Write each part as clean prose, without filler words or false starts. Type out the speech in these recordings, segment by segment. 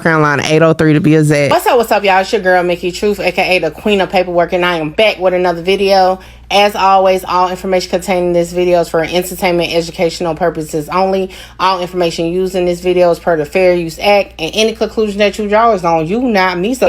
Carolina, 803 to be exact. What's up, y'all? It's your girl, Mickey Truth, aka the Queen of Paperwork, and I am back with another video. As always, all information contained in this video is for entertainment, educational purposes only. All information used in this video is per the Fair Use Act, and any conclusion that you draw is on you, not me. So,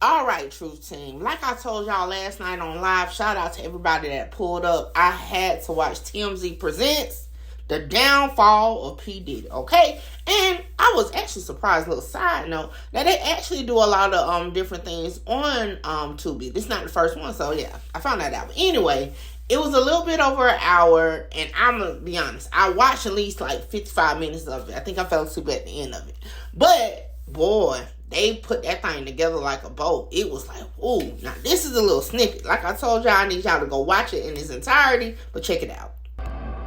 alright, Truth Team. Like I told y'all last night on live, shout out to everybody that pulled up. I had to watch TMZ Presents The Downfall of P Diddy, okay? And I was actually surprised, little side note, that they actually do a lot of different things on Tubi. This is not the first one, so yeah, I found that out. But anyway, it was a little bit over an hour, and I'm gonna be honest, I watched at least like 55 minutes of it. I think I fell asleep at the end of it. But boy, they put that thing together like a boat. It was like, ooh, now this is a little snippet. Like I told y'all, I need y'all to go watch it in its entirety, but check it out.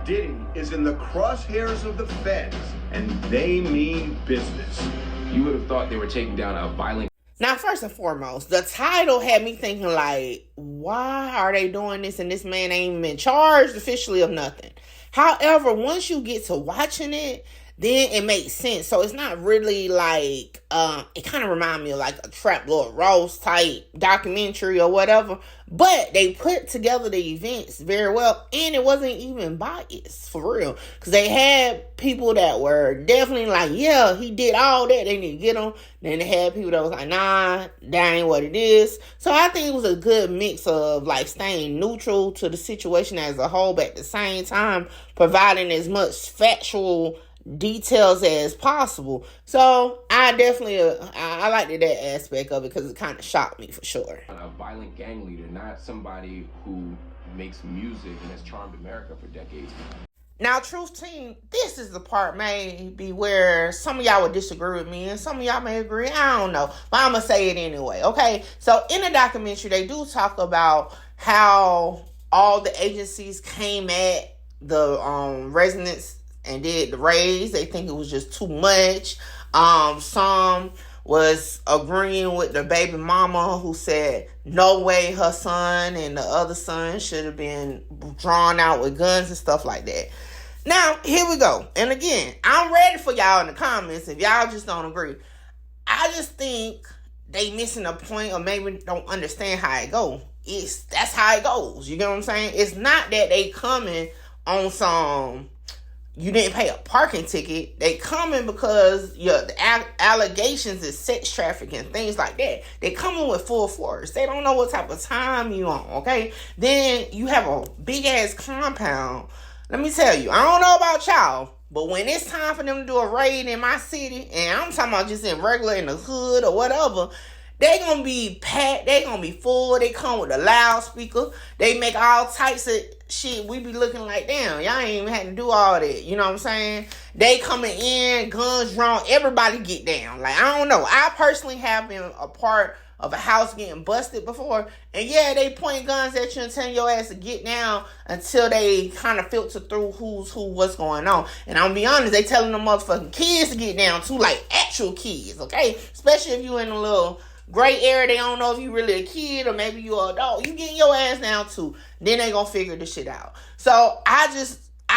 Diddy is in the crosshairs of the feds, and they mean business. You would have thought they were taking down a violent... Now, first and foremost, the title had me thinking like, why are they doing this and this man ain't even been charged officially of nothing? However, once you get to watching it, then it makes sense. So it's not really like, it kind of reminds me of like a Trap Lord Ross type documentary or whatever. But they put together the events very well. And it wasn't even biased, for real. Because they had people that were definitely like, yeah, he did all that. They need to get him. Then they had people that was like, nah, that ain't what it is. So I think it was a good mix of like staying neutral to the situation as a whole. But at the same time, providing as much factual details as possible. So I definitely I liked that aspect of it because it kind of shocked me for sure. A violent gang leader, not somebody who makes music and has charmed America for decades. Now, Truth Team, this is the part maybe where some of y'all would disagree with me and some of y'all may agree. I don't know, but I'm gonna say it anyway. Okay, so in the documentary they do talk about how all the agencies came at the residents and did the raise. They think it was just too much. Some was agreeing with the baby mama who said no way her son and the other son should have been drawn out with guns and stuff like that. Now, here we go. And again, I'm ready for y'all in the comments if y'all just don't agree. I just think they missing a point or maybe don't understand how it go. That's how it goes. You get what I'm saying? It's not that they coming on some you didn't pay a parking ticket. They coming because the allegations is sex trafficking, things like that. They coming with full force. They don't know what type of time you on, okay? Then you have a big ass compound. Let me tell you, I don't know about y'all, but when it's time for them to do a raid in my city, and I'm talking about just in regular in the hood or whatever, they gonna be packed, they gonna be full, they come with a loudspeaker, they make all types of shit. We be looking like, damn, y'all ain't even had to do all that. You know what I'm saying? They coming in, guns drawn, everybody get down. Like, I don't know. I personally have been a part of a house getting busted before. And yeah, they point guns at you and telling your ass to get down until they kind of filter through who's who, what's going on. And I'm gonna be honest, they telling them motherfucking kids to get down too, like actual kids, okay? Especially if you in a little gray area, they don't know if you really a kid or maybe you an adult. You getting your ass down too. Then they gonna figure this shit out. So I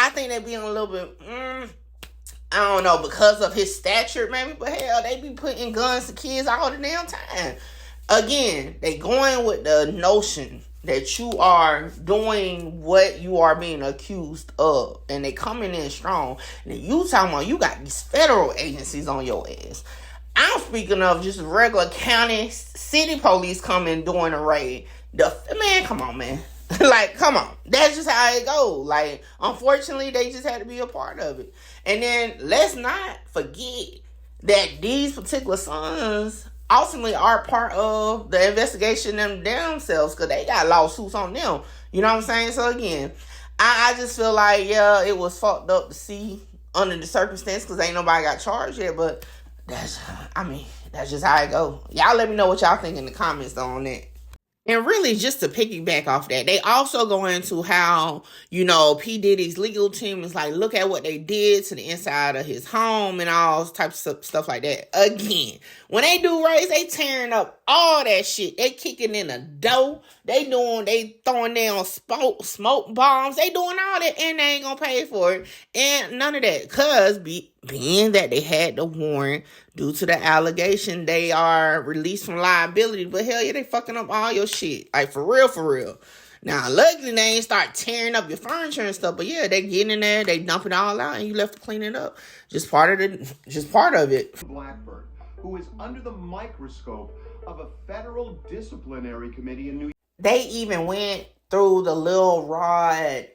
think they being a little bit, I don't know, because of his stature maybe, but hell, they be putting guns to kids all the damn time. Again, they going with the notion that you are doing what you are being accused of. And they coming in strong. And you talking about you got these federal agencies on your ass. I'm speaking of just regular county, city police coming doing a raid. Man, come on, man. Like, come on. That's just how it goes. Like, unfortunately, they just had to be a part of it. And then, let's not forget that these particular sons ultimately are part of the investigation themselves because they got lawsuits on them. You know what I'm saying? So, again, I just feel like, yeah, it was fucked up to see under the circumstance because ain't nobody got charged yet, but that's just how it go. Y'all let me know what y'all think in the comments on that. And really, just to piggyback off that, they also go into how, you know, P Diddy's legal team is like, look at what they did to the inside of his home and all types of stuff like that. Again, when they do raids, they tearing up all that shit. They kicking in the dough. They throwing down smoke bombs. They doing all that and they ain't gonna pay for it. And none of that. Cause being that they had the warrant due to the allegation, they are released from liability. But hell yeah, they fucking up all your shit. Like, for real, for real. Now, luckily, they ain't start tearing up your furniture and stuff. But yeah, they get in there, they dump it all out, and you left to clean it up. Just part of it. Blackbird, who is under the microscope of a federal disciplinary committee in New York. They even went through the Lil Rod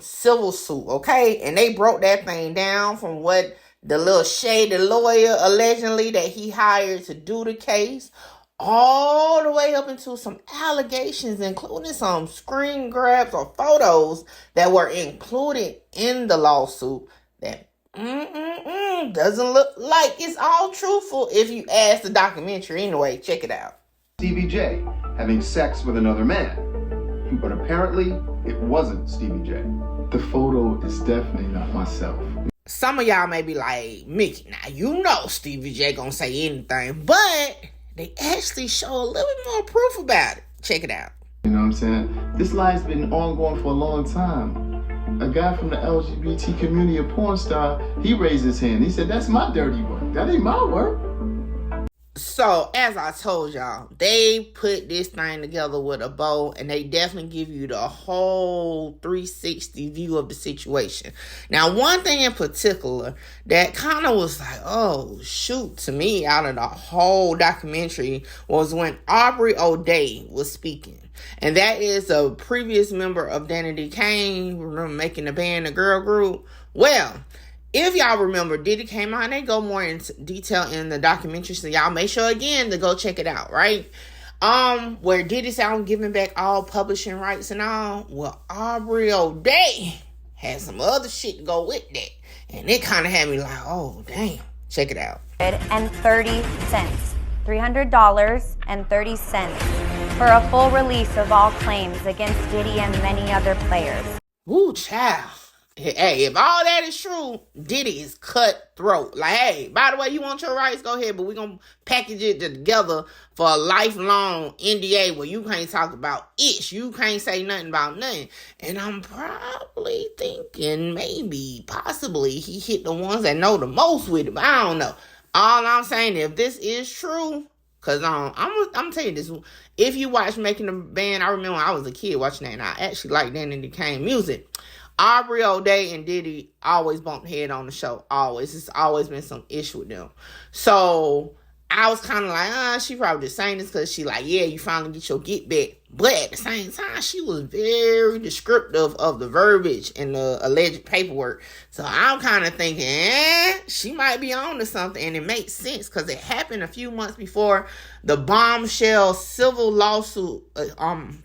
civil suit, okay? And they broke that thing down from what the little shady lawyer allegedly that he hired to do the case, all the way up into some allegations, including some screen grabs or photos that were included in the lawsuit that doesn't look like it's all truthful if you ask the documentary. Anyway, check it out. Stevie J having sex with another man. But apparently, it wasn't Stevie J. The photo is definitely not myself. Some of y'all may be like, Mickey, now you know Stevie J gonna say anything, but they actually show a little bit more proof about it. Check it out. You know what I'm saying? This lie's been ongoing for a long time. A guy from the LGBT community, a porn star, he raised his hand. He said, that's my dirty work. That ain't my work. So, as I told y'all, they put this thing together with a bow, and they definitely give you the whole 360 view of the situation. Now, one thing in particular that kind of was like, oh, shoot, to me out of the whole documentary was when Aubrey O'Day was speaking. And that is a previous member of Danity Kane, remember making the band, the girl group? Well, if y'all remember, Diddy came out and they go more into detail in the documentary, so y'all make sure again to go check it out, right? Where Diddy said, I'm giving back all publishing rights and all. Well, Aubrey O'Day had some other shit to go with that. And it kind of had me like, oh, damn. Check it out. And 30 cents. $300.30 for a full release of all claims against Diddy and many other players. Woo, child. Hey, if all that is true, Diddy is cutthroat. Like, hey, by the way, you want your rights? Go ahead, but we're going to package it together for a lifelong NDA where you can't talk about it. You can't say nothing about nothing. And I'm probably thinking maybe, possibly, he hit the ones that know the most with it. But I don't know. All I'm saying, if this is true, because I'm telling you this, if you watch Making the Band, I remember when I was a kid watching that, and I actually liked that, and it became music. Aubrey O'Day and Diddy always bumped head on the show. Always. It's always been some issue with them. So I was kind of like, she probably just saying this because she like, yeah, you finally get your get back. But at the same time, she was very descriptive of the verbiage and the alleged paperwork. So I'm kind of thinking, she might be on to something. And it makes sense because it happened a few months before the bombshell civil lawsuit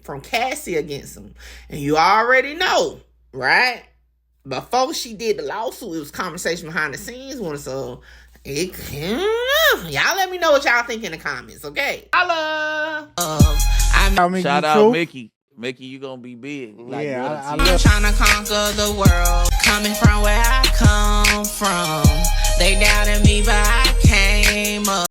from Cassie against him. And you already know, right? Before she did the lawsuit, it was conversation behind the scenes one, so y'all let me know what y'all think in the comments, okay? Holla! Shout out Mickey. Mickey, you gonna be big. Like, yeah, I'm trying to conquer the world. Coming from where I come from. They doubted me, but I